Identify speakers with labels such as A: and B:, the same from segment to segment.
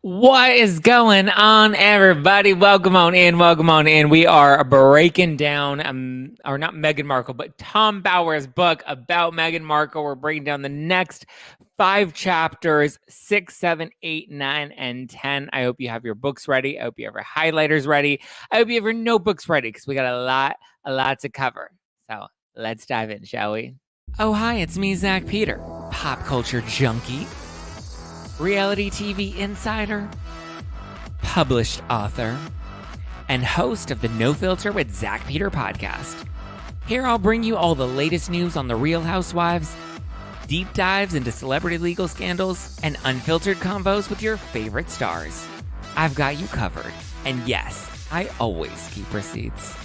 A: What is going on, everybody? Welcome on in. Welcome on in. We are breaking down, or not Meghan Markle, but Tom Bower's book about Meghan Markle. We're breaking down the next 5 chapters, 6, 7, 8, 9, and 10. I hope you have your books ready. I hope you have your highlighters ready. I hope you have your notebooks ready because we got a lot to cover. So let's dive in, shall we? Oh, hi, it's me, Zack Peter, pop culture junkie, reality TV insider, published author, and host of the No Filter with Zack Peter podcast. Here I'll bring you all the latest news on the Real Housewives, deep dives into celebrity legal scandals, and unfiltered convos with your favorite stars. I've got you covered, and yes, I always keep receipts.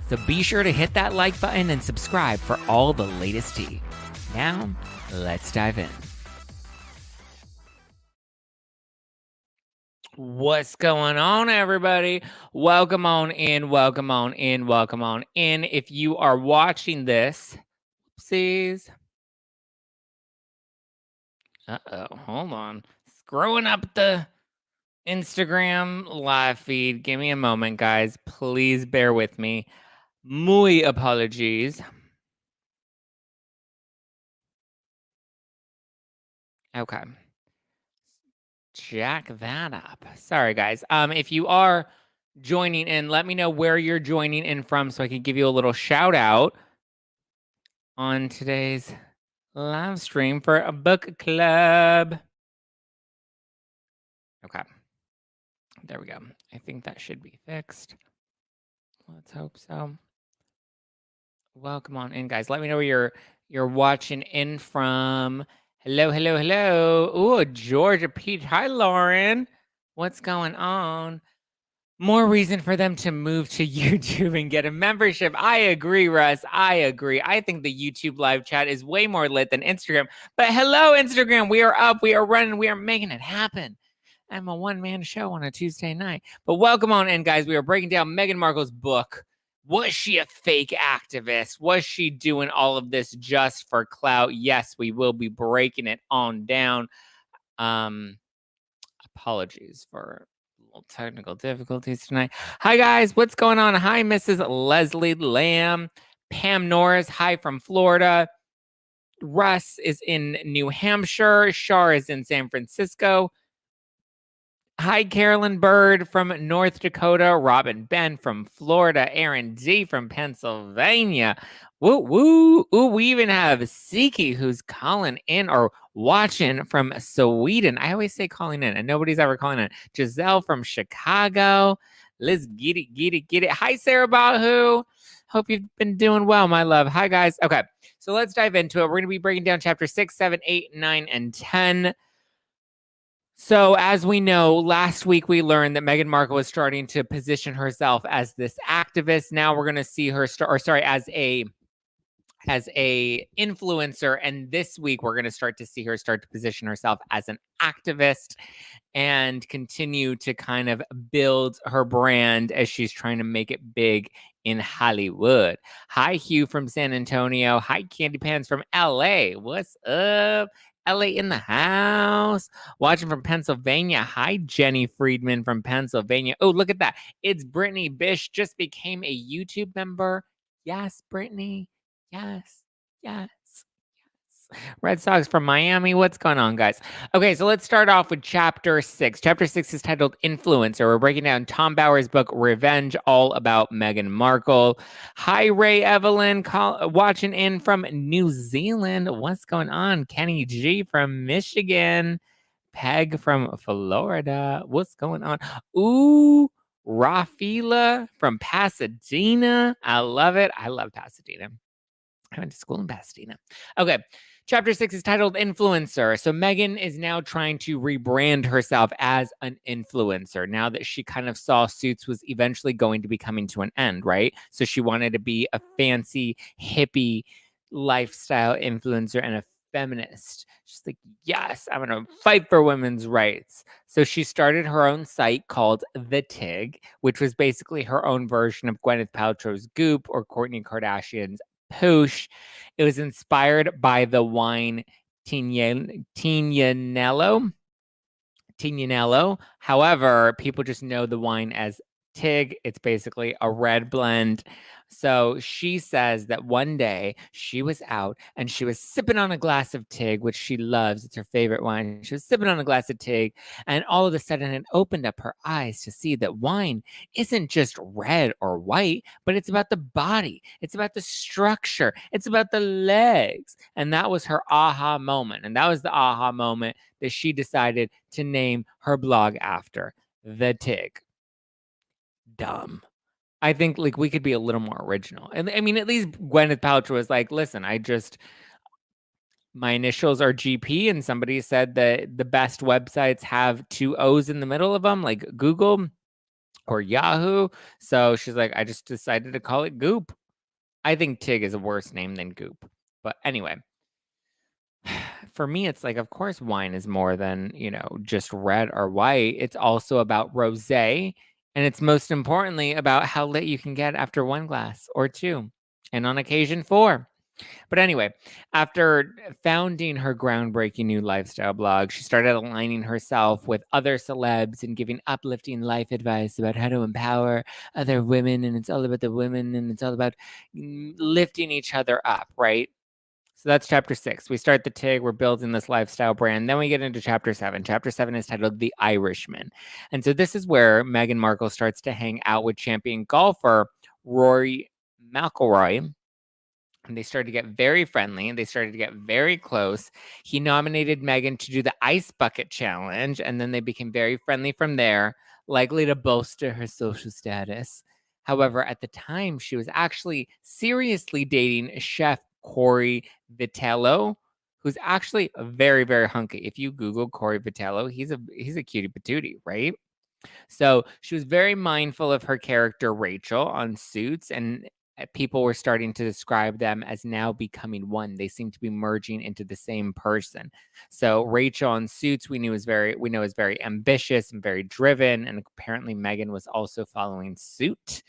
A: So be sure to hit that like button and subscribe for all the latest tea. Now, let's dive in. What's going on, everybody? Welcome on in, welcome on in, welcome on in. If you are watching this, oopsies. Hold on. Screwing up the Instagram live feed. Give me a moment, guys. Please bear with me. Muy apologies. Okay. Jack that up. Sorry, guys. If you are joining in, let me know where you're joining in from so I can give you a little shout out on today's live stream for a book club. Okay. There we go. I think that should be fixed. Let's hope so. Welcome on in, guys. Let me know where you're watching in from. Hello, hello, hello. Ooh, Georgia Peach. Hi, Lauren. What's going on? More reason for them to move to YouTube and get a membership. I agree, Russ. I agree. I think the YouTube live chat is way more lit than Instagram. But hello, Instagram. We are up. We are running. We are making it happen. I'm a one-man show on a Tuesday night. But welcome on in, guys. We are breaking down Meghan Markle's book. Was she a fake activist? Was she doing all of this just for clout? Yes, we will be breaking it on down. Apologies for little technical difficulties tonight. Hi, guys. What's going on? Hi, Mrs. Leslie Lamb. Pam Norris. Hi from Florida. Russ is in New Hampshire. Shar is in San Francisco. Hi, Carolyn Bird from North Dakota. Robin Ben from Florida. Aaron D from Pennsylvania. Woo, woo. Ooh, we even have Siki who's calling in or watching from Sweden. I always say calling in, and nobody's ever calling in. Giselle from Chicago. Let's get it, get it, get it. Hi, Sarah Bahu. Hope you've been doing well, my love. Hi, guys. Okay, so let's dive into it. We're going to be breaking down chapter 6, 7, 8, 9, and 10. So, as we know, last week we learned that Meghan Markle was starting to position herself as this activist. Now we're going to see her as a influencer, and this week we're going to start to see her start to position herself as an activist and continue to kind of build her brand as she's trying to make it big in Hollywood. Hi, Hugh from San Antonio. Hi, Candy Pans from LA. What's up? LA in the house. Watching from Pennsylvania. Hi, Jenny Friedman from Pennsylvania. Oh, look at that. It's Brittany Bish just became a YouTube member. Yes, Brittany. Yes. Yes. Red Sox from Miami. What's going on, guys? Okay, so let's start off with chapter 6. Chapter 6 is titled Influencer. We're breaking down Tom Bower's book, Revenge, all about Meghan Markle. Hi, Ray Evelyn, watching in from New Zealand. What's going on? Kenny G from Michigan. Peg from Florida. What's going on? Ooh, Rafila from Pasadena. I love it. I love Pasadena. I went to school in Pasadena. Okay. Chapter 6 is titled Influencer. So Meghan is now trying to rebrand herself as an influencer now that she kind of saw Suits was eventually going to be coming to an end, right? So she wanted to be a fancy, hippie lifestyle influencer and a feminist. She's like, yes, I'm going to fight for women's rights. So she started her own site called The Tig, which was basically her own version of Gwyneth Paltrow's Goop or Kourtney Kardashian's Poosh. It was inspired by the wine Tignanello. Tignanello. However, people just know the wine as Tig. It's basically a red blend. So she says that one day she was out and she was sipping on a glass of Tig, which she loves. It's her favorite wine. She was sipping on a glass of Tig, and all of a sudden it opened up her eyes to see that wine isn't just red or white, but it's about the body. It's about the structure. It's about the legs. And that was her aha moment. And that was the aha moment that she decided to name her blog after, The Tig. Dumb. I think like we could be a little more original. And I mean, at least Gwyneth Paltrow was like, listen, my initials are GP, and somebody said that the best websites have two O's in the middle of them, like Google or Yahoo. So she's like, I just decided to call it Goop. I think Tig is a worse name than Goop. But anyway, for me, it's like, of course, wine is more than, just red or white. It's also about rosé. And it's most importantly about how lit you can get after one glass or two, and on occasion, four. But anyway, after founding her groundbreaking new lifestyle blog, she started aligning herself with other celebs and giving uplifting life advice about how to empower other women. And it's all about the women, and it's all about lifting each other up, right? So that's chapter 6. We start the Tig. We're building this lifestyle brand. Then we get into chapter 7. Chapter 7 is titled The Irishman. And so this is where Meghan Markle starts to hang out with champion golfer Rory McIlroy. And they started to get very friendly, and they started to get very close. He nominated Meghan to do the Ice Bucket Challenge, and then they became very friendly from there, likely to bolster her social status. However, at the time, she was actually seriously dating Chef Cory Vitiello, who's actually very, very hunky. If you Google Cory Vitiello, he's a cutie patootie, right? So she was very mindful of her character Rachel on Suits, and people were starting to describe them as now becoming one. They seem to be merging into the same person. So Rachel on Suits we know is very ambitious and very driven, and apparently Meghan was also following suit.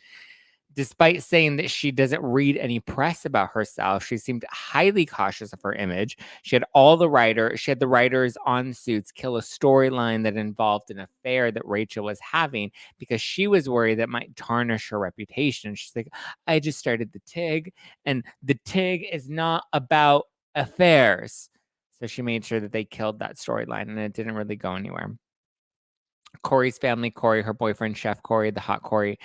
A: Despite saying that she doesn't read any press about herself, she seemed highly cautious of her image. She had the writers on Suits kill a storyline that involved an affair that Rachel was having because she was worried that might tarnish her reputation. She's like, I just started the Tig, and the Tig is not about affairs. So she made sure that they killed that storyline, and it didn't really go anywhere. Cory's family, Cory, her boyfriend, Chef Cory, the hot Cory,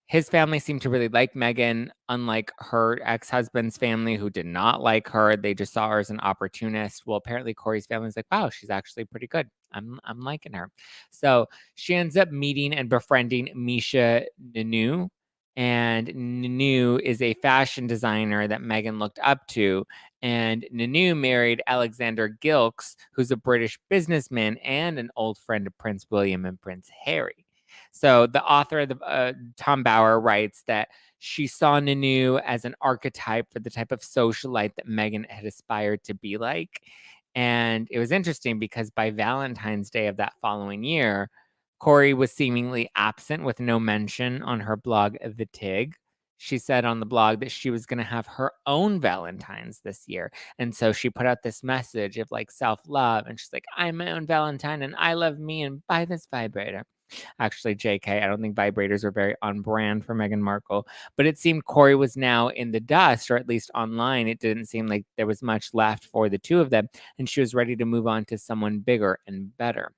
A: his family seemed to really like Meghan, unlike her ex-husband's family, who did not like her. They just saw her as an opportunist. Well, apparently Cory's family is like, wow, she's actually pretty good. I'm liking her. So she ends up meeting and befriending Misha Nanu. And Nanu is a fashion designer that Meghan looked up to. And Nanu married Alexander Gilkes, who's a British businessman and an old friend of Prince William and Prince Harry. So the author of Tom Bauer writes that she saw Nanu as an archetype for the type of socialite that Meghan had aspired to be like. And it was interesting because by Valentine's Day of that following year, Cory was seemingly absent with no mention on her blog, The Tig. She said on the blog that she was going to have her own Valentine's this year. And so she put out this message of like self-love. And she's like, I'm my own Valentine and I love me, and buy this vibrator. Actually, JK, I don't think vibrators were very on brand for Meghan Markle, but it seemed Cory was now in the dust, or at least online. It didn't seem like there was much left for the two of them, and she was ready to move on to someone bigger and better.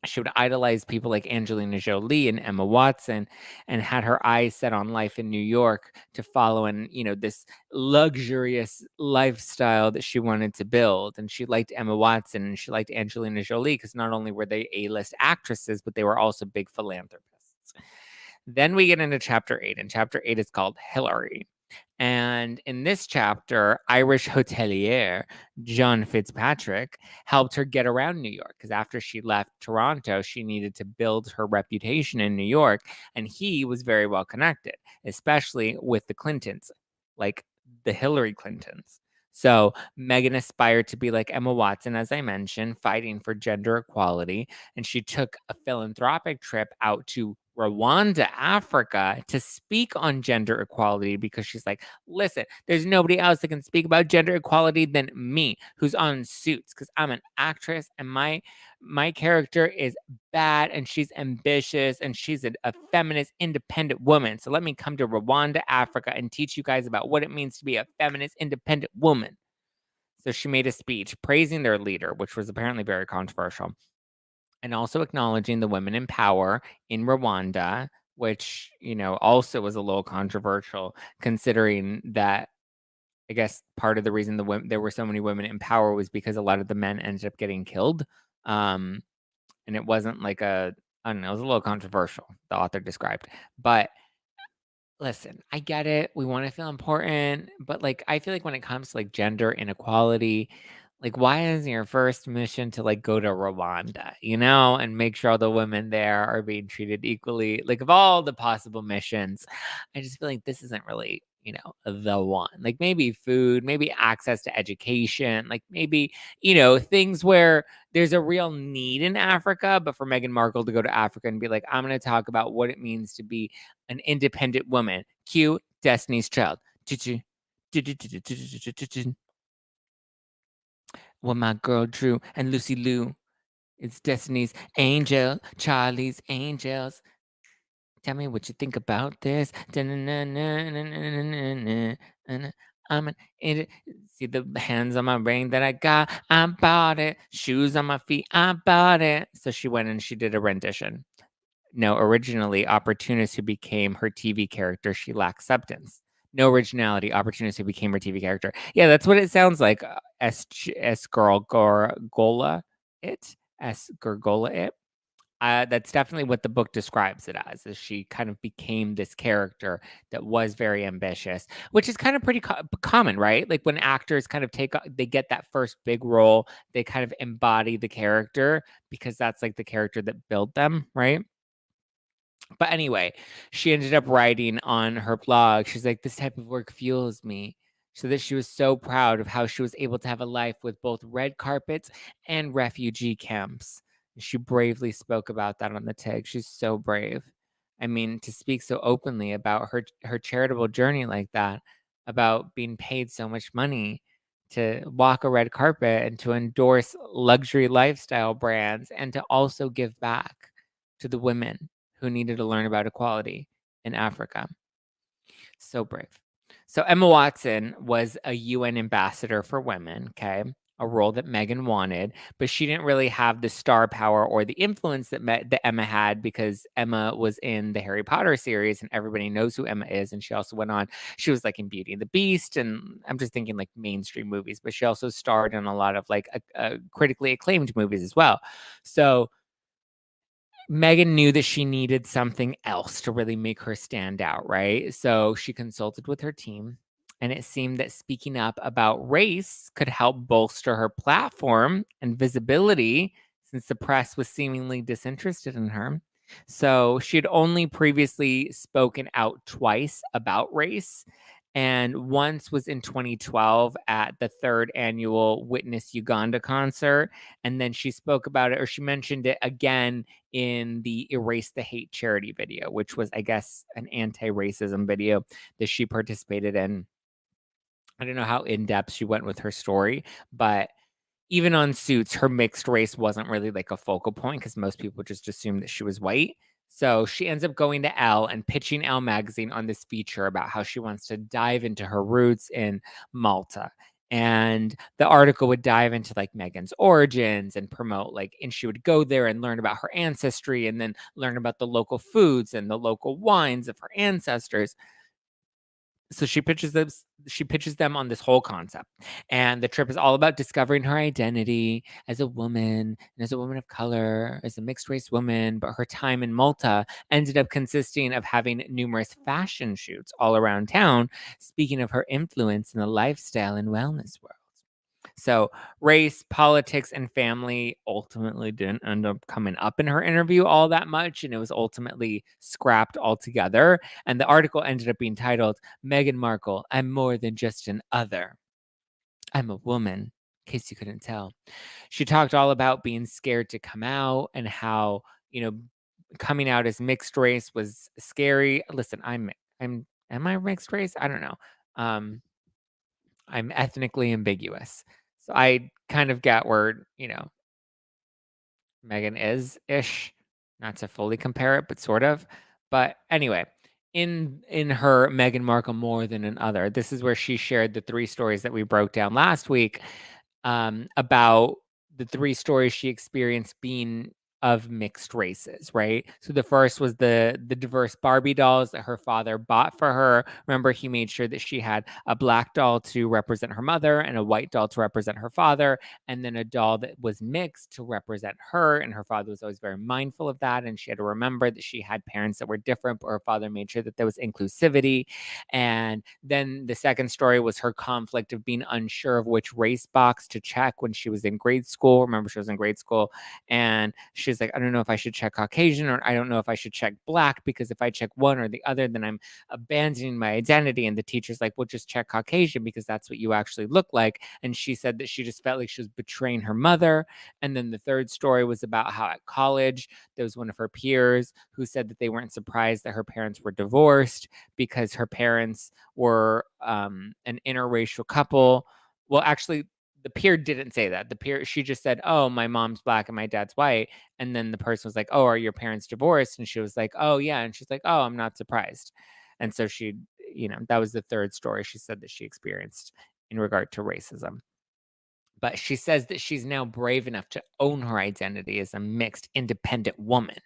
A: She would idolize people like Angelina Jolie and Emma Watson, and had her eyes set on life in New York to follow in, this luxurious lifestyle that she wanted to build. And she liked Emma Watson and she liked Angelina Jolie because not only were they A-list actresses, but they were also big philanthropists. Then we get into chapter 8, and chapter 8 is called Hillary. And in this chapter, Irish hotelier John Fitzpatrick helped her get around New York because after she left Toronto, she needed to build her reputation in New York. And he was very well connected, especially with the Clintons, like the Hillary Clintons. So Meghan aspired to be like Emma Watson, as I mentioned, fighting for gender equality. And she took a philanthropic trip out to Rwanda, Africa, to speak on gender equality because she's like, listen, there's nobody else that can speak about gender equality than me, who's on Suits, because I'm an actress and my character is bad and she's ambitious and she's a feminist, independent woman. So let me come to Rwanda, Africa, and teach you guys about what it means to be a feminist, independent woman. So she made a speech praising their leader, which was apparently very controversial, and also acknowledging the women in power in Rwanda, which, also was a little controversial considering that I guess part of the reason there were so many women in power was because a lot of the men ended up getting killed. And it wasn't like I don't know, it was a little controversial, the author described. But listen, I get it. We want to feel important, but like I feel like when it comes to like gender inequality, like why is your first mission to like go to Rwanda, and make sure all the women there are being treated equally? Like of all the possible missions, I just feel like this isn't really, the one. Like maybe food, maybe access to education, like maybe, things where there's a real need in Africa, but for Meghan Markle to go to Africa and be like, I'm going to talk about what it means to be an independent woman. Cue Destiny's Child. What my girl Drew and Lucy Liu. It's Destiny's Angel, Charlie's Angels. Tell me what you think about this. I'm an idiot. See the hands on my ring that I got. I bought it. Shoes on my feet. I bought it. So she went and she did a rendition. No, originally, Opportunist, who became her TV character, she lacked substance. No originality, Opportunist, who became her TV character. Yeah, that's what it sounds like. Esgargola it. Esgargola it. That's definitely what the book describes it as, is she kind of became this character that was very ambitious, which is kind of pretty common, right? Like when actors kind of they get that first big role, they kind of embody the character because that's like the character that built them, right? But anyway, she ended up writing on her blog, she's like, this type of work fuels me. So that she was so proud of how she was able to have a life with both red carpets and refugee camps. She bravely spoke about that on the tag. She's so brave. I mean, to speak so openly about her charitable journey like that, about being paid so much money to walk a red carpet and to endorse luxury lifestyle brands and to also give back to the women who needed to learn about equality in Africa. So brave. So Emma Watson was a UN ambassador for women, okay? A role that Meghan wanted, but she didn't really have the star power or the influence that Emma had because Emma was in the Harry Potter series and everybody knows who Emma is. And she also went on, she was like in Beauty and the Beast. And I'm just thinking like mainstream movies, but she also starred in a lot of like critically acclaimed movies as well. So Meghan knew that she needed something else to really make her stand out, right? So she consulted with her team, and it seemed that speaking up about race could help bolster her platform and visibility since the press was seemingly disinterested in her. So she had only previously spoken out twice about race, and once was in 2012 at the third annual Witness Uganda concert. And then she spoke about it, or she mentioned it again in the Erase the Hate charity video, which was, I guess, an anti-racism video that she participated in. I don't know how in-depth she went with her story, but even on Suits, her mixed race wasn't really like a focal point because most people just assumed that she was white. So she ends up going to Elle and pitching Elle magazine on this feature about how she wants to dive into her roots in Malta. And the article would dive into like Meghan's origins and promote and she would go there and learn about her ancestry and then learn about the local foods and the local wines of her ancestors. So she pitches them on this whole concept, and the trip is all about discovering her identity as a woman and as a woman of color, as a mixed race woman. But her time in Malta ended up consisting of having numerous fashion shoots all around town, speaking of her influence in the lifestyle and wellness world. So race, politics, and family ultimately didn't end up coming up in her interview all that much, and it was ultimately scrapped altogether. And the article ended up being titled, Meghan Markle, I'm more than just an other. I'm a woman, in case you couldn't tell. She talked all about being scared to come out and how, coming out as mixed race was scary. Listen, am I mixed race? I don't know. Um, I'm ethnically ambiguous. So I kind of get where, Meghan is ish. Not to fully compare it, but sort of. But anyway, in her Meghan Markle more than an other, this is where she shared the 3 stories that we broke down last week, about the 3 stories she experienced being of mixed races, right? So the first was the diverse Barbie dolls that her father bought for her. Remember, he made sure that she had a black doll to represent her mother and a white doll to represent her father, and then a doll that was mixed to represent her. And her father was always very mindful of that. And she had to remember that she had parents that were different, but her father made sure that there was inclusivity. And then the second story was her conflict of being unsure of which race box to check when she was in grade school. Remember, she was in grade school, and she's like, I don't know if I should check Caucasian, or I don't know if I should check black, because if I check one or the other, then I'm abandoning my identity. And the teacher's like, well, just check Caucasian because that's what you actually look like. And she said that she just felt like she was betraying her mother. And then the third story was about how at college, there was one of her peers who said that they weren't surprised that her parents were divorced because her parents were an interracial couple. Well, actually, the peer didn't say that. The peer, she just said, "Oh, my mom's black and my dad's white." And then the person was like, "Oh, are your parents divorced?" And she was like, "Oh, yeah." And she's like, "Oh, I'm not surprised." And so she, that was the third story she said that she experienced in regard to racism. But she says that she's now brave enough to own her identity as a mixed, independent woman.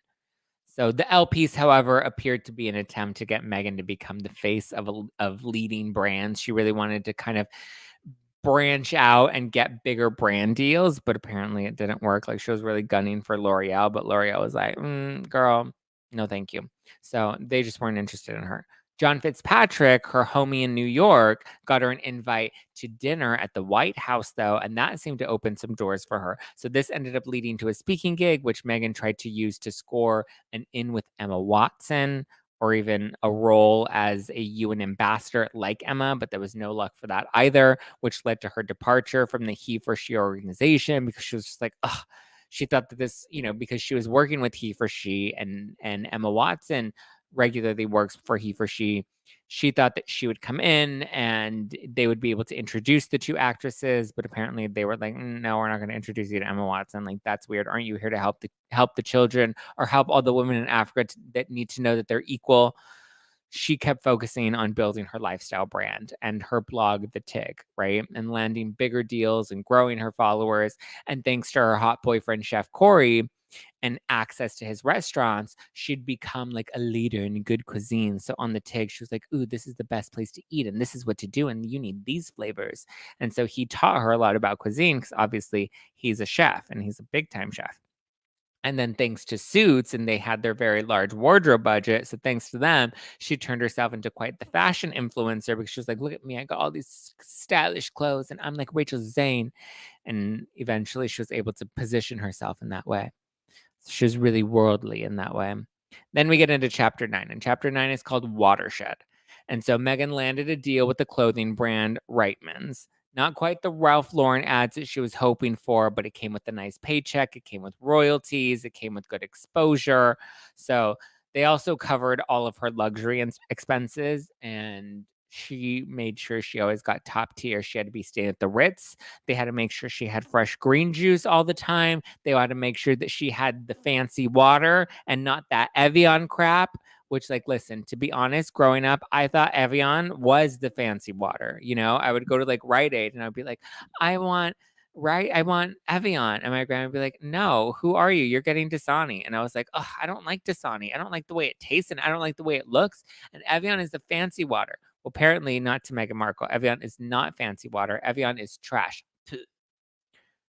A: So the L piece, however, appeared to be an attempt to get Meghan to become the face of leading brands. She really wanted to kind of branch out and get bigger brand deals, but apparently it didn't work. Like, she was really gunning for L'Oreal, but L'Oreal was like, girl, no, thank you. So they just weren't interested in her. John Fitzpatrick, her homie in New York, got her an invite to dinner at the White House, though, and that seemed to open some doors for her. So this ended up leading to a speaking gig, which Meghan tried to use to score an in with Emma Watson, or even a role as a UN ambassador like Emma, but there was no luck for that either, which led to her departure from the He for She organization, because she was just like, ugh. She thought that this, because she was working with He for She, and Emma Watson regularly works for He for she thought that she would come in and they would be able to introduce the 2 actresses, but apparently they were like, no, we're not going to introduce you to Emma Watson. Like, that's weird. Aren't you here to help the children, or help all the women in Africa that need to know that they're equal? She kept focusing on building her lifestyle brand and her blog, The Tig, right? And landing bigger deals and growing her followers. And thanks to her hot boyfriend, Chef Cory, and access to his restaurants, she'd become like a leader in good cuisine. So on The Tig, she was like, ooh, this is the best place to eat, and this is what to do, and you need these flavors. And so he taught her a lot about cuisine, because obviously he's a chef, and he's a big time chef. And then thanks to Suits, and they had their very large wardrobe budget, so thanks to them, she turned herself into quite the fashion influencer, because she was like, look at me, I got all these stylish clothes, and I'm like Rachel Zane. And eventually she was able to position herself in that way. She was really worldly in that way. Then we get into chapter 9, and chapter 9 is called Watershed. And so Meghan landed a deal with the clothing brand Reitmans. Not quite the Ralph Lauren ads that she was hoping for, but it came with a nice paycheck. It came with royalties. It came with good exposure. So they also covered all of her luxury expenses, and she made sure she always got top tier. She had to be staying at the Ritz. They had to make sure she had fresh green juice all the time. They had to make sure that she had the fancy water and not that Evian crap. Which, like, listen, to be honest, growing up, I thought Evian was the fancy water. I would go to like Rite Aid and I'd be like, I want Evian. And my grandma would be like, no, who are you? You're getting Dasani. And I was like, oh, I don't like Dasani. I don't like the way it tastes, and I don't like the way it looks. And Evian is the fancy water. Well, apparently not to Meghan Markle. Evian is not fancy water. Evian is trash.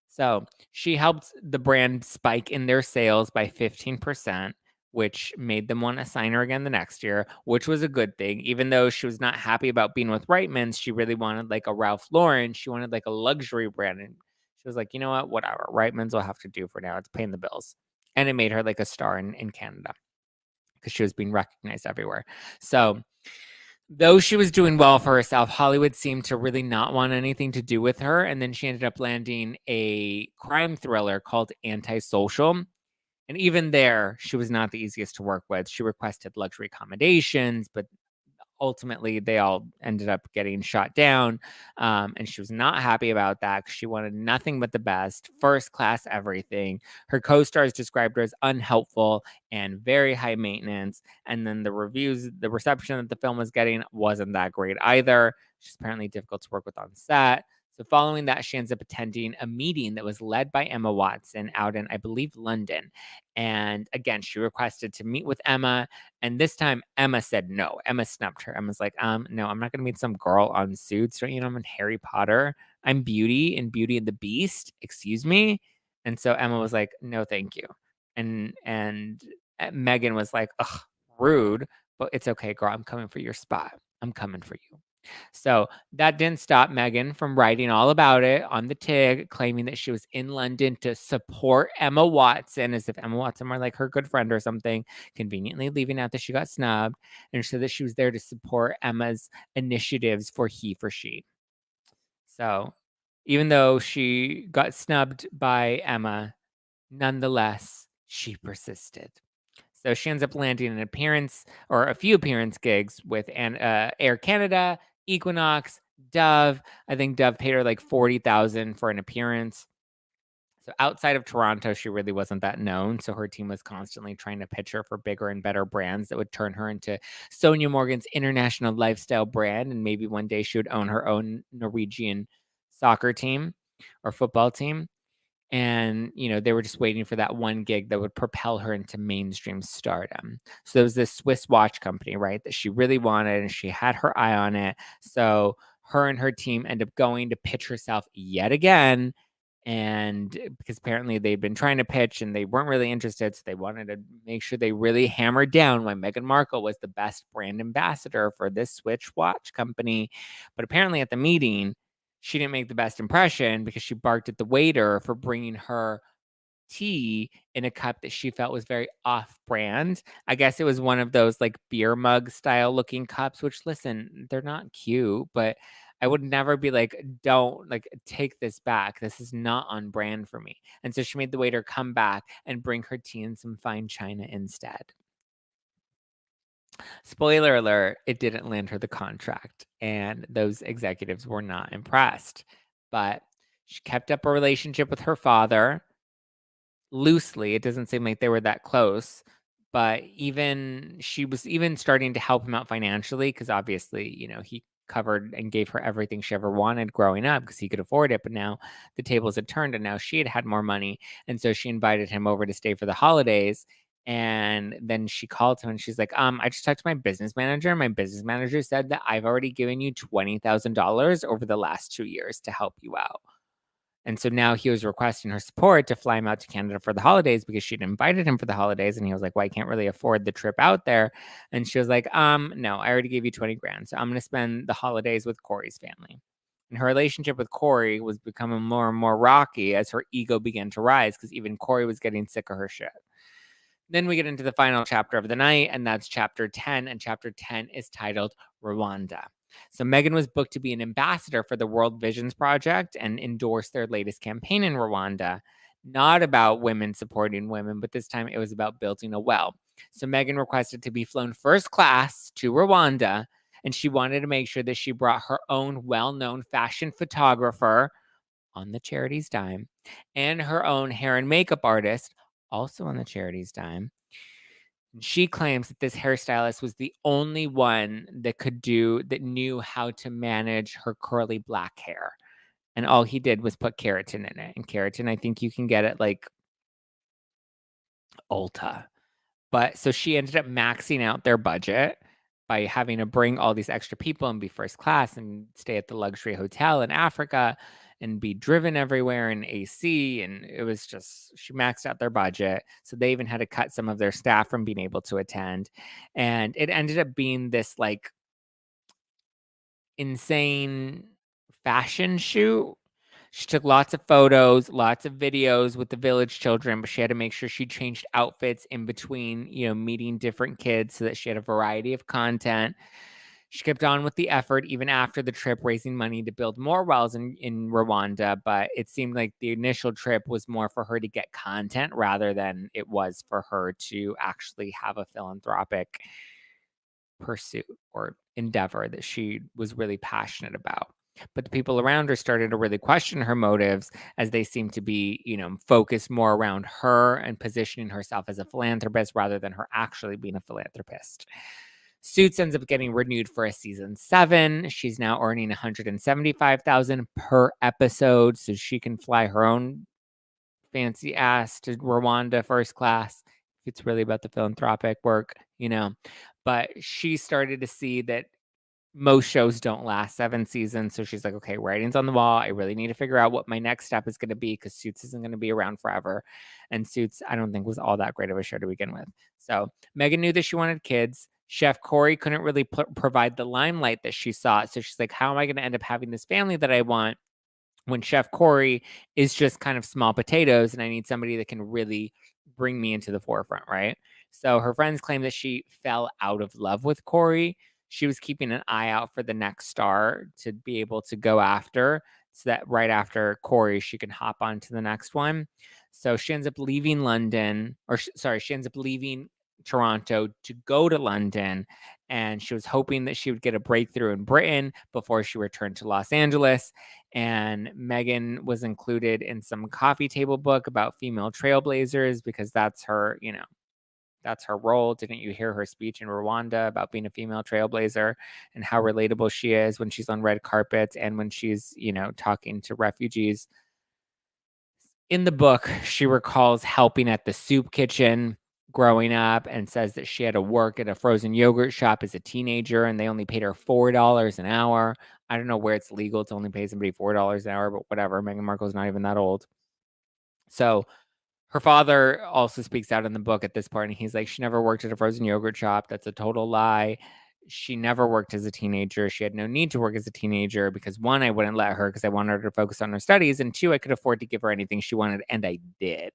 A: So she helped the brand spike in their sales by 15%, which made them want to sign her again the next year, which was a good thing. Even though she was not happy about being with Reitmans, she really wanted like a Ralph Lauren. She wanted like a luxury brand. And she was like, you know what? Whatever. Reitmans will have to do for now. It's paying the bills. And it made her like a star in Canada, because she was being recognized everywhere. So though she was doing well for herself, Hollywood seemed to really not want anything to do with her. And then she ended up landing a crime thriller called Antisocial. And even there, she was not the easiest to work with. She requested luxury accommodations, but ultimately they all ended up getting shot down. And she was not happy about that because she wanted nothing but the best, first class everything. Her co-stars described her as unhelpful and very high maintenance. And then the reviews, the reception that the film was getting wasn't that great either. She's apparently difficult to work with on set. So following that, she ends up attending a meeting that was led by Emma Watson out in, I believe, London. And again, she requested to meet with Emma. And this time Emma said no. Emma snubbed her. Emma's like, no, I'm not gonna meet some girl on Suits. Don't you know I'm in Harry Potter? I'm Beauty in Beauty and the Beast. Excuse me. And so Emma was like, no, thank you. And Meghan was like, ugh, rude, but it's okay, girl. I'm coming for your spot. I'm coming for you. So that didn't stop Meghan from writing all about it on the TIG, claiming that she was in London to support Emma Watson, as if Emma Watson were like her good friend or something, conveniently leaving out that she got snubbed, and so that she was there to support Emma's initiatives for he for she. So even though she got snubbed by Emma, nonetheless, she persisted. So she ends up landing an appearance or a few appearance gigs with Air Canada, Equinox, Dove. I think Dove paid her like $40,000 for an appearance. So outside of Toronto, she really wasn't that known. So her team was constantly trying to pitch her for bigger and better brands that would turn her into Sonia Morgan's international lifestyle brand. And maybe one day she would own her own Norwegian soccer team or football team. And, they were just waiting for that one gig that would propel her into mainstream stardom. So there was this Swiss watch company, right, that she really wanted, and she had her eye on it. So her and her team end up going to pitch herself yet again. And because apparently they'd been trying to pitch and they weren't really interested, so they wanted to make sure they really hammered down why Meghan Markle was the best brand ambassador for this Swiss watch company. But apparently at the meeting, she didn't make the best impression because she barked at the waiter for bringing her tea in a cup that she felt was very off brand. I guess it was one of those like beer mug style looking cups, which listen, they're not cute, but I would never be like, don't like take this back. This is not on brand for me. And so she made the waiter come back and bring her tea in some fine china instead. Spoiler alert, it didn't land her the contract, and those executives were not impressed. But she kept up a relationship with her father loosely. It doesn't seem like they were that close, but she was even starting to help him out financially because obviously, he covered and gave her everything she ever wanted growing up because he could afford it. But now the tables had turned and now she had more money. And so she invited him over to stay for the holidays. And then she called him and she's like, I just talked to my business manager. My business manager said that I've already given you $20,000 over the last 2 years to help you out. And so now he was requesting her support to fly him out to Canada for the holidays because she'd invited him for the holidays. And he was like, well, I can't really afford the trip out there. And she was like, no, I already gave you 20 grand. So I'm going to spend the holidays with Cory's family. And her relationship with Cory was becoming more and more rocky as her ego began to rise because even Cory was getting sick of her shit. Then we get into the final chapter of the night, and that's chapter 10. And chapter 10 is titled Rwanda. So Meghan was booked to be an ambassador for the World Visions Project and endorse their latest campaign in Rwanda. Not about women supporting women, but this time it was about building a well. So Meghan requested to be flown first class to Rwanda, and she wanted to make sure that she brought her own well-known fashion photographer on the charity's dime and her own hair and makeup artist also on the charity's dime. She claims that this hairstylist was the only one that knew how to manage her curly black hair. And all he did was put keratin in it. And keratin, I think you can get it like Ulta. But so she ended up maxing out their budget by having to bring all these extra people and be first class and stay at the luxury hotel in Africa and be driven everywhere in AC. And it was just, she maxed out their budget. So they even had to cut some of their staff from being able to attend. And it ended up being this like insane fashion shoot. She took lots of photos, lots of videos with the village children, but she had to make sure she changed outfits in between, meeting different kids so that she had a variety of content. She kept on with the effort even after the trip, raising money to build more wells in Rwanda. But it seemed like the initial trip was more for her to get content rather than it was for her to actually have a philanthropic pursuit or endeavor that she was really passionate about. But the people around her started to really question her motives as they seemed to be, focused more around her and positioning herself as a philanthropist rather than her actually being a philanthropist. Suits ends up getting renewed for a season 7. She's now earning $175,000 per episode, so she can fly her own fancy ass to Rwanda first class. It's really about the philanthropic work. But she started to see that most shows don't last 7 seasons. So she's like, okay, writing's on the wall. I really need to figure out what my next step is going to be because Suits isn't going to be around forever. And Suits, I don't think, was all that great of a show to begin with. So Meghan knew that she wanted kids. Chef Cory couldn't really provide the limelight that she sought. So she's like, how am I going to end up having this family that I want when Chef Cory is just kind of small potatoes and I need somebody that can really bring me into the forefront, right? So her friends claim that she fell out of love with Cory. She was keeping an eye out for the next star to be able to go after so that right after Cory, she can hop on to the next one. So she ends up leaving London, she ends up leaving Toronto to go to London. And she was hoping that she would get a breakthrough in Britain before she returned to Los Angeles. And Meghan was included in some coffee table book about female trailblazers because that's her, that's her role. Didn't you hear her speech in Rwanda about being a female trailblazer and how relatable she is when she's on red carpets and when she's, talking to refugees? In the book, she recalls helping at the soup kitchen growing up and says that she had to work at a frozen yogurt shop as a teenager and they only paid her $4 an hour. I don't know where it's legal to only pay somebody $4 an hour, but whatever. Meghan Markle's not even that old. So her father also speaks out in the book at this point, and he's like, she never worked at a frozen yogurt shop. That's a total lie. She never worked as a teenager. She had no need to work as a teenager because 1, I wouldn't let her because I wanted her to focus on her studies, and 2, I could afford to give her anything she wanted, and I did.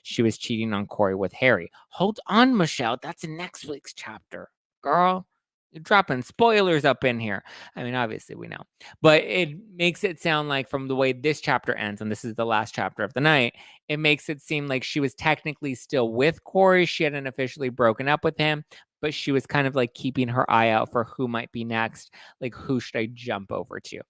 A: She was cheating on Cory with Harry. Hold on, Michelle. That's in next week's chapter. Girl, you're dropping spoilers up in here. I mean, obviously we know. But it makes it sound like from the way this chapter ends, and this is the last chapter of the night, it makes it seem like she was technically still with Cory. She hadn't officially broken up with him, but she was kind of like keeping her eye out for who might be next. Like, who should I jump over to?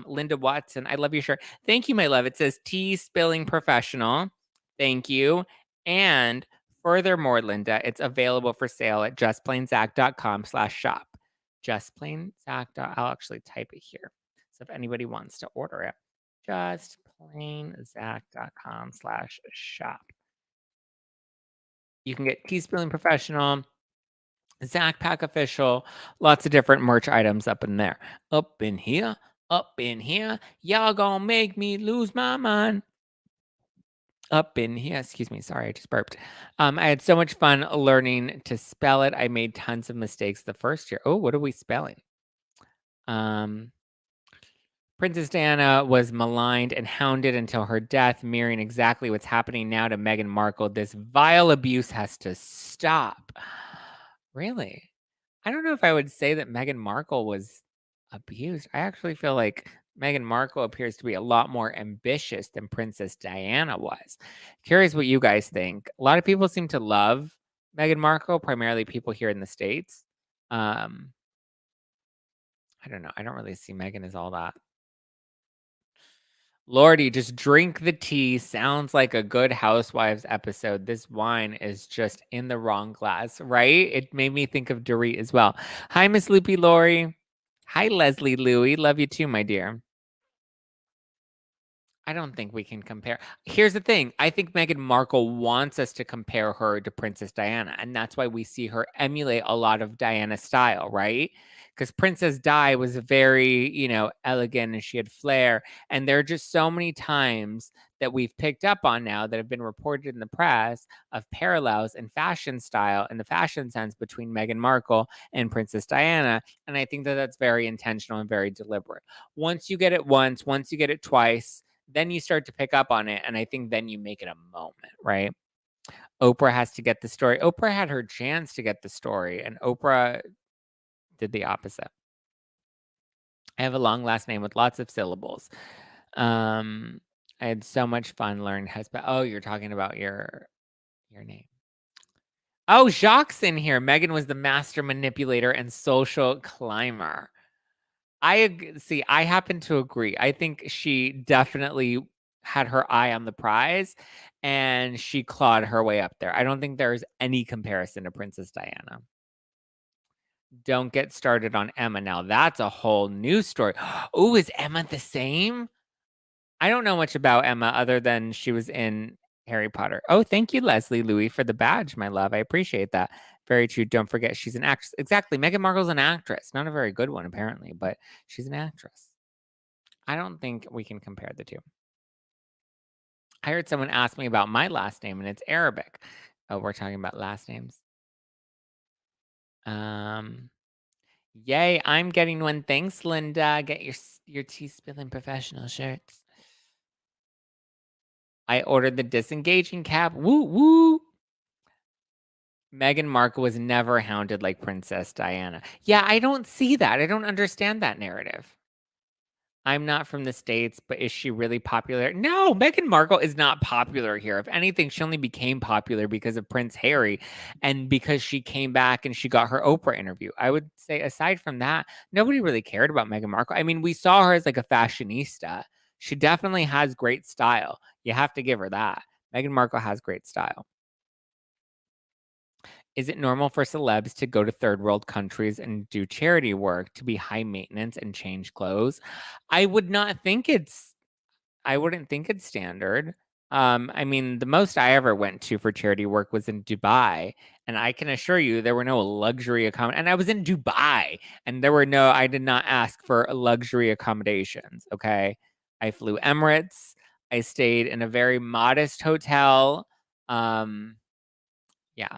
A: Linda Watson, I love your shirt. Thank you, my love. It says tea spilling professional. Thank you. And furthermore, Linda, it's available for sale at justplainzack.com/shop. Justplainzack. I'll actually type it here. So if anybody wants to order it, justplainzack.com/shop. You can get tea spilling professional, Zack Pack official, lots of different merch items up in there. Up in here, y'all gonna make me lose my mind. Up in here, excuse me, sorry, I just burped. I had so much fun learning to spell it. I made tons of mistakes the first year. Oh, what are we spelling? Princess Diana was maligned and hounded until her death, mirroring exactly what's happening now to Meghan Markle. This vile abuse has to stop. Really? I don't know if I would say that Meghan Markle was abused. I actually feel like Meghan Markle appears to be a lot more ambitious than Princess Diana was. Curious what you guys think. A lot of people seem to love Meghan Markle, primarily people here in the States. Um, I don't know. I don't really see Meghan as all that. Lordy, just drink the tea. Sounds like a good Housewives episode. This wine is just in the wrong glass, right? It made me think of Dorit as well. Hi, Miss Loopy Lori. Hi, Leslie Louie. Love you too, my dear. I don't think we can compare. Here's the thing. I think Meghan Markle wants us to compare her to Princess Diana, and that's why we see her emulate a lot of Diana's style, right? Because Princess Di was very, elegant and she had flair. And there are just so many times that we've picked up on now that have been reported in the press of parallels in fashion style in the fashion sense between Meghan Markle and Princess Diana. And I think that that's very intentional and very deliberate. Once you get it once, once you get it twice, then you start to pick up on it. And I think then you make it a moment, right? Oprah has to get the story. Oprah had her chance to get the story, and Oprah did the opposite. I have a long last name with lots of syllables. I had so much fun learning how to spell. Oh, you're talking about your name. Oh, Jacques in here. Meghan was the master manipulator and social climber. See, I happen to agree. I think she definitely had her eye on the prize and she clawed her way up there. I don't think there's any comparison to Princess Diana. Don't get started on Emma now. That's a whole new story. Oh, is Emma the same? I don't know much about Emma other than she was in Harry Potter. Oh, thank you, Leslie Louis, for the badge, my love. I appreciate that. Very true. Don't forget she's an actress. Exactly. Meghan Markle's an actress. Not a very good one, apparently, but she's an actress. I don't think we can compare the two. I heard someone ask me about my last name, and it's Arabic. Oh, we're talking about last names. Yay, I'm getting one. Thanks, Linda. Get your tea spilling professional shirts. I ordered the disengaging cap. Woo woo. Meghan Markle was never hounded like Princess Diana. Yeah, I don't see that. I don't understand that narrative. I'm not from the States, but is she really popular? No, Meghan Markle is not popular here. If anything, she only became popular because of Prince Harry and because she came back and she got her Oprah interview. I would say, aside from that, nobody really cared about Meghan Markle. I mean, we saw her as like a fashionista. She definitely has great style. You have to give her that. Meghan Markle has great style. Is it normal for celebs to go to third world countries and do charity work to be high maintenance and change clothes? I wouldn't think it's standard. I mean, the most I ever went to for charity work was in Dubai, and I can assure you there were no luxury and I was in Dubai, and I did not ask for luxury accommodations, okay? I flew Emirates. I stayed in a very modest hotel. Yeah.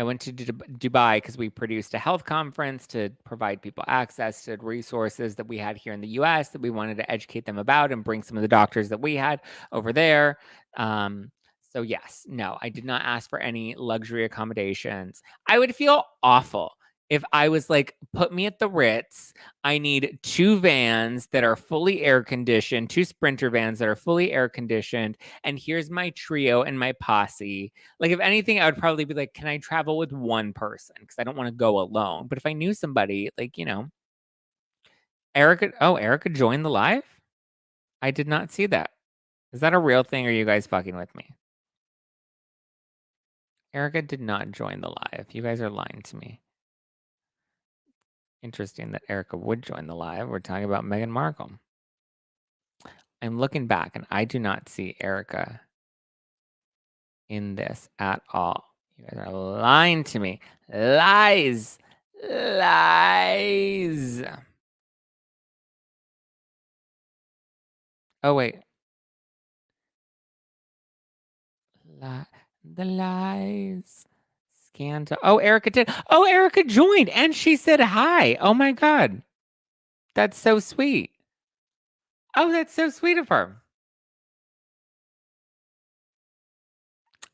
A: I went to Dubai because we produced a health conference to provide people access to resources that we had here in the US that we wanted to educate them about and bring some of the doctors that we had over there. So, yes, no, I did not ask for any luxury accommodations. I would feel awful if I was like, put me at the Ritz. I need 2 vans that are fully air conditioned, 2 Sprinter vans that are fully air conditioned. And here's my trio and my posse. Like, if anything, I would probably be like, can I travel with one person? Because I don't want to go alone. But if I knew somebody, like, Erica joined the live? I did not see that. Is that a real thing or are you guys fucking with me? Erica did not join the live. You guys are lying to me. Interesting that Erica would join the live. We're talking about Meghan Markle. I'm looking back and I do not see Erica in this at all. You guys are lying to me. Lies. Lies. Oh, wait. The lies. Scandal. Oh, Erica did. Oh, Erica joined and she said hi. Oh my God. That's so sweet. Oh, that's so sweet of her.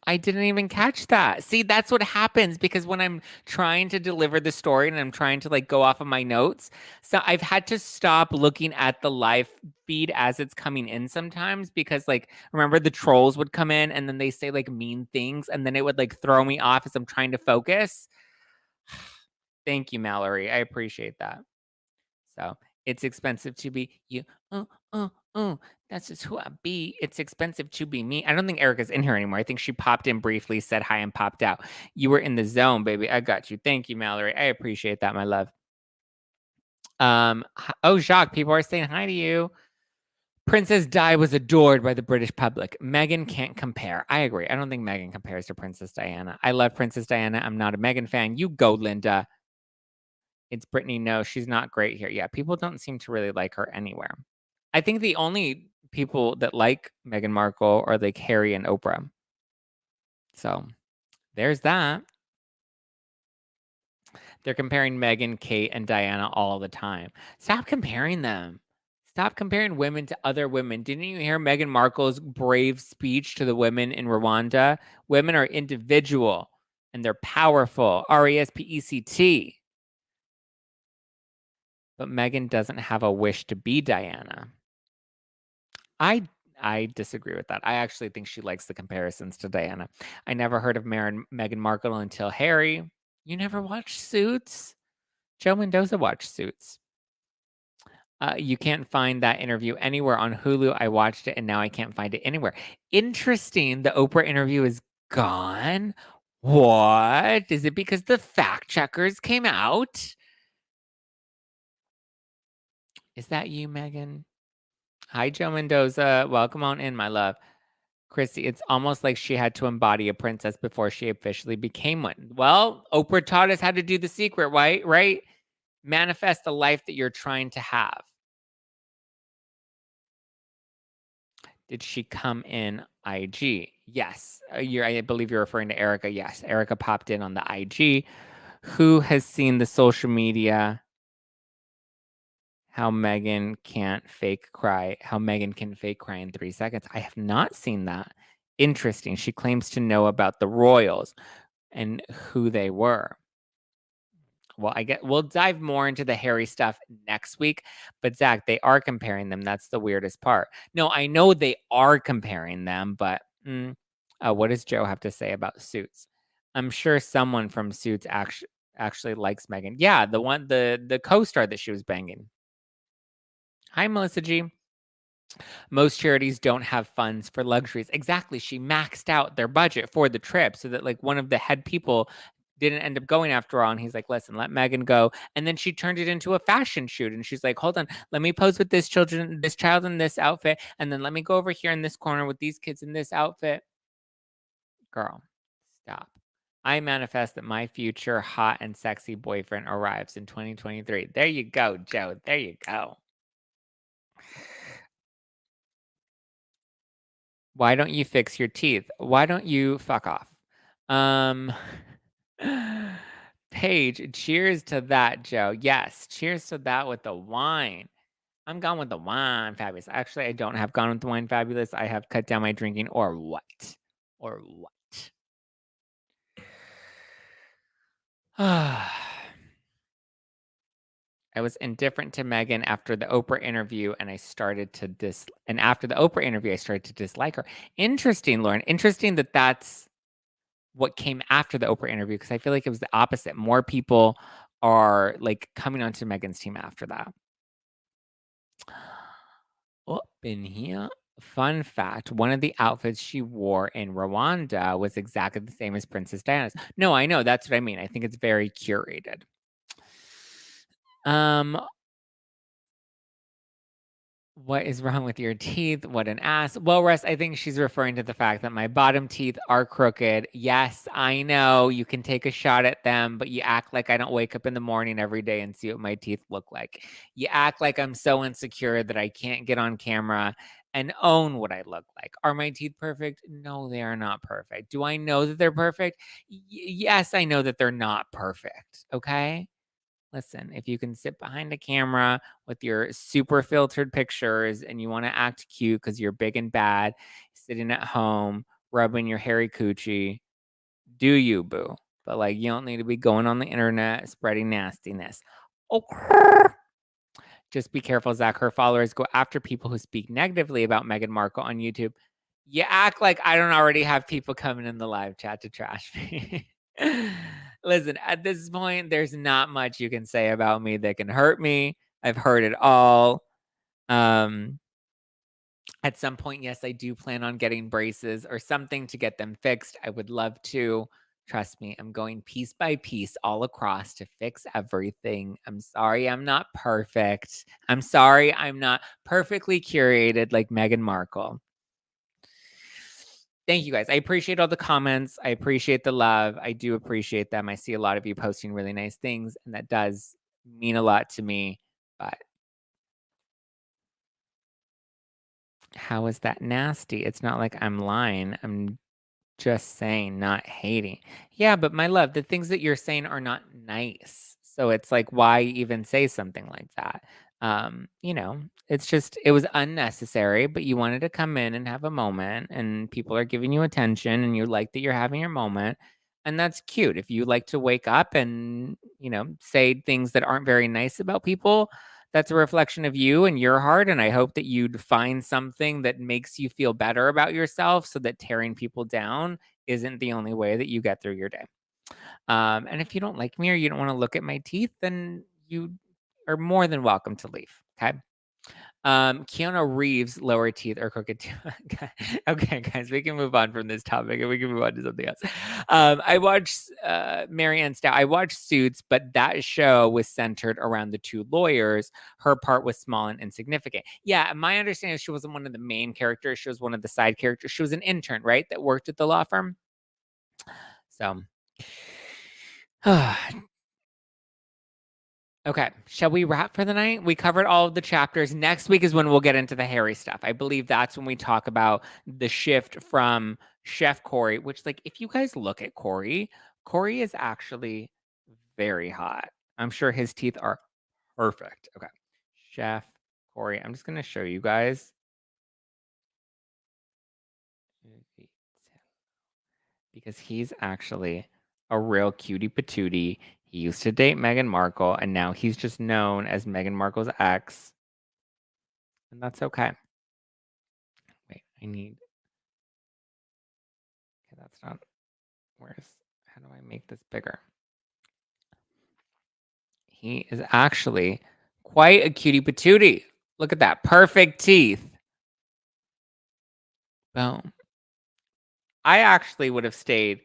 A: I didn't even catch that. See, that's what happens because when I'm trying to deliver the story and I'm trying to like go off of my notes, so I've had to stop looking at the live feed as it's coming in sometimes because like remember the trolls would come in and then they say like mean things and then it would like throw me off as I'm trying to focus. Thank you, Mallory. I appreciate that. So it's expensive to be you. That's just who I be. It's expensive to be me. I don't think Erica's in here anymore. I think she popped in briefly, said hi, and popped out. You were in the zone, baby. I got you. Thank you, Mallory. I appreciate that, my love. Oh, Jacques, people are saying hi to you. Princess Di was adored by the British public. Meghan can't compare. I agree. I don't think Meghan compares to Princess Diana. I love Princess Diana. I'm not a Meghan fan. You go, Linda. It's Brittany. No, she's not great here. Yeah, people don't seem to really like her anywhere. I think the only people that like Meghan Markle are like Harry and Oprah. So there's that. They're comparing Meghan, Kate, and Diana all the time. Stop comparing them. Stop comparing women to other women. Didn't you hear Meghan Markle's brave speech to the women in Rwanda? Women are individual and they're powerful. Respect. But Meghan doesn't have a wish to be Diana. I disagree with that. I actually think she likes the comparisons to Diana. I never heard of Meghan Markle until Harry. You never watched Suits? Joe Mendoza watched Suits. You can't find that interview anywhere on Hulu. I watched it and now I can't find it anywhere. Interesting. The Oprah interview is gone. What? Is it because the fact checkers came out? Is that you, Meghan? Hi, Joe Mendoza. Welcome on in, my love. Chrissy, it's almost like she had to embody a princess before she officially became one. Well, Oprah taught us how to do the secret, right? Right? Manifest the life that you're trying to have. Did she come in IG? Yes. I believe you're referring to Erica. Yes. Erica popped in on the IG. Who has seen the social media? How Meghan can fake cry in 3 seconds. I have not seen that. Interesting. She claims to know about the royals and who they were. Well, we'll dive more into the Harry stuff next week, but Zach, they are comparing them. That's the weirdest part. No, I know they are comparing them, but what does Joe have to say about Suits? I'm sure someone from Suits actually likes Meghan. Yeah, the co-star that she was banging. Hi, Melissa G. Most charities don't have funds for luxuries. Exactly. She maxed out their budget for the trip so that like one of the head people didn't end up going after all. And he's like, listen, let Meghan go. And then she turned it into a fashion shoot. And she's like, hold on, let me pose with this child in this outfit. And then let me go over here in this corner with these kids in this outfit. Girl, stop. I manifest that my future hot and sexy boyfriend arrives in 2023. There you go, Joe. There you go. Why don't you fix your teeth? Why don't you fuck off? Paige, cheers to that, Joe. Yes, cheers to that with the wine. I'm gone with the wine, fabulous. Actually, I don't have gone with the wine, fabulous. I have cut down my drinking, or what? Or what? I was indifferent to Meghan after the Oprah interview, and after the Oprah interview, I started to dislike her. Interesting, Lauren. Interesting that that's what came after the Oprah interview, because I feel like it was the opposite. More people are like coming onto Meghan's team after that. Up in here. Fun fact, one of the outfits she wore in Rwanda was exactly the same as Princess Diana's. No, I know. That's what I mean. I think it's very curated. What is wrong with your teeth? What an ass. Well, Russ, I think she's referring to the fact that my bottom teeth are crooked. Yes, I know you can take a shot at them, but you act like I don't wake up in the morning every day and see what my teeth look like. You act like I'm so insecure that I can't get on camera and own what I look like. Are my teeth perfect? No, they are not perfect. Do I know that they're perfect? Yes, I know that they're not perfect. Okay. Listen, if you can sit behind a camera with your super filtered pictures and you want to act cute because you're big and bad, sitting at home, rubbing your hairy coochie, do you, boo? But like, you don't need to be going on the internet spreading nastiness. Okay. Just be careful, Zach. Her followers go after people who speak negatively about Meghan Markle on YouTube. You act like I don't already have people coming in the live chat to trash me. Listen, at this point, there's not much you can say about me that can hurt me. I've heard it all. At some point, yes, I do plan on getting braces or something to get them fixed. I would love to. Trust me, I'm going piece by piece all across to fix everything. I'm sorry I'm not perfect. I'm sorry I'm not perfectly curated like Meghan Markle. Thank you guys. I appreciate all the comments. I appreciate the love. I do appreciate them. I see a lot of you posting really nice things, and that does mean a lot to me. But how is that nasty? It's not like I'm lying. I'm just saying, not hating. Yeah, but my love, the things that you're saying are not nice. So it's like, why even say something like that? It's just, it was unnecessary, but you wanted to come in and have a moment, and people are giving you attention, and you like that you're having your moment. And that's cute. If you like to wake up and, say things that aren't very nice about people, that's a reflection of you and your heart. And I hope that you'd find something that makes you feel better about yourself so that tearing people down isn't the only way that you get through your day. And if you don't like me or you don't want to look at my teeth, then you are more than welcome to leave. Okay. Keanu Reeves' lower teeth or crooked teeth. Okay, guys, we can move on from this topic and we can move on to something else. I watched Marianne Stout. I watched Suits, but that show was centered around the two lawyers. Her part was small and insignificant. Yeah, my understanding is she wasn't one of the main characters. She was one of the side characters. She was an intern, right, that worked at the law firm. So, okay, shall we wrap for the night? We covered all of the chapters. Next week is when we'll get into the Harry stuff. I believe that's when we talk about the shift from Chef Cory, which, like, if you guys look at Cory, Cory is actually very hot. I'm sure his teeth are perfect. Okay, Chef Cory. I'm just going to show you guys. Because he's actually a real cutie patootie. He used to date Meghan Markle, and now he's just known as Meghan Markle's ex. And that's okay. Wait, okay, that's not, how do I make this bigger? He is actually quite a cutie patootie. Look at that, perfect teeth. Boom. I actually would have stayed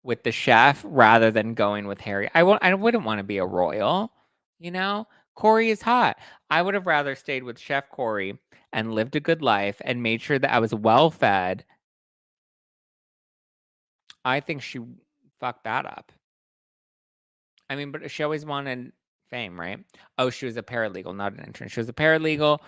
A: with the chef rather than going with Harry. I wouldn't want to be a royal, you know? Cory is hot. I would have rather stayed with Chef Cory and lived a good life and made sure that I was well fed. I think she fucked that up. I mean, but she always wanted fame, right? Oh, she was a paralegal, not an intern. She was a paralegal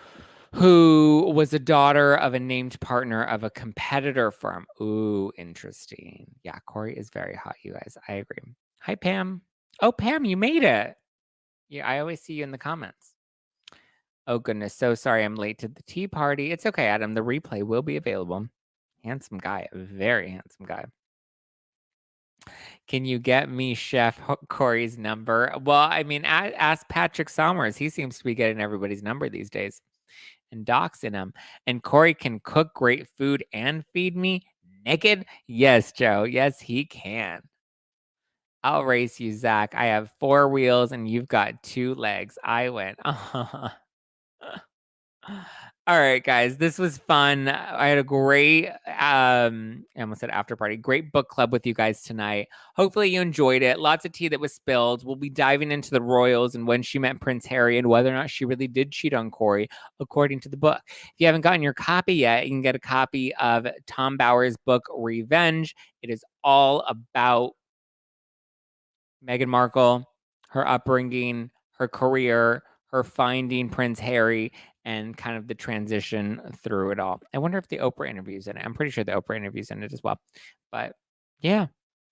A: who was a daughter of a named partner of a competitor firm. Ooh, interesting. Yeah, Cory is very hot, you guys. I agree. Hi, Pam. Oh, Pam, you made it. Yeah, I always see you in the comments. Oh, goodness. So sorry I'm late to the tea party. It's okay, Adam. The replay will be available. Handsome guy. Very handsome guy. Can you get me Chef Cory's number? Well, I mean, ask Patrick Somers. He seems to be getting everybody's number these days and doxing him. And Cory can cook great food and feed me naked. Yes, Joe. Yes, he can. I'll race you, Zach. I have 4 wheels and you've got 2 legs. I win. All right, guys, this was fun. I had a great, I almost said after party, great book club with you guys tonight. Hopefully you enjoyed it. Lots of tea that was spilled. We'll be diving into the royals and when she met Prince Harry and whether or not she really did cheat on Cory, according to the book. If you haven't gotten your copy yet, you can get a copy of Tom Bower's book, Revenge. It is all about Meghan Markle, her upbringing, her career, her finding Prince Harry, and kind of the transition through it all. I wonder if the Oprah interview's in it. I'm pretty sure the Oprah interview's in it as well. But yeah.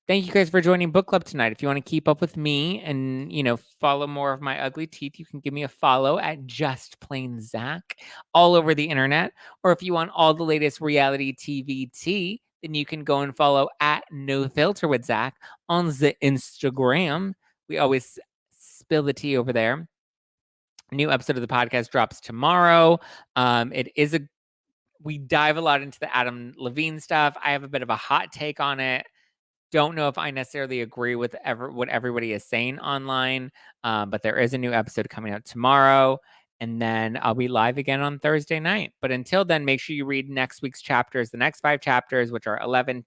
A: Thank you guys for joining book club tonight. If you want to keep up with me and, follow more of my ugly teeth, you can give me a follow at Just Plain Zack all over the internet. Or if you want all the latest reality TV tea, then you can go and follow at No Filter with Zack on the Instagram. We always spill the tea over there. New episode of the podcast drops tomorrow. We dive a lot into the Adam Levine stuff. I have a bit of a hot take on it. Don't know if I necessarily agree with what everybody is saying online, but there is a new episode coming out tomorrow. And then I'll be live again on Thursday night. But until then, make sure you read next week's chapters, the next 5 chapters, which are 11,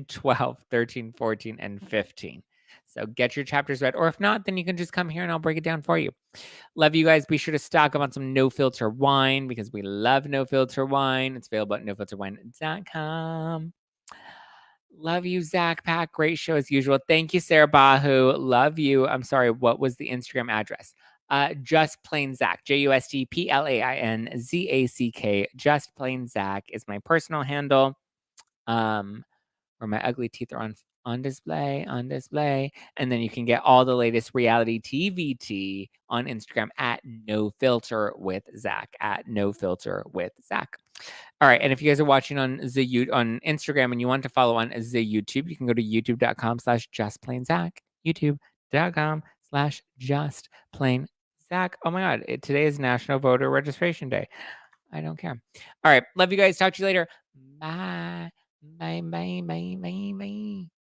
A: 12, 13, 14, and 15. So get your chapters read. Or if not, then you can just come here and I'll break it down for you. Love you guys. Be sure to stock up on some No Filter wine because we love No Filter wine. It's available at nofilterwine.com. Love you, Zack Pack. Great show as usual. Thank you, Sarah Bahu. Love you. I'm sorry. What was the Instagram address? Just Plain Zack. JustPlainZack. Just Plain Zack is my personal handle. Where my ugly teeth are on on display, on display. And then you can get all the latest reality TV tea on Instagram at No Filter with Zack, at No Filter with Zack. All right. And if you guys are watching on on Instagram and you want to follow on the YouTube, you can go to youtube.com/justplainzack, youtube.com/justplainzack. Oh my God. Today is National Voter Registration Day. I don't care. All right. Love you guys. Talk to you later. Bye. Bye, bye, bye, bye, bye.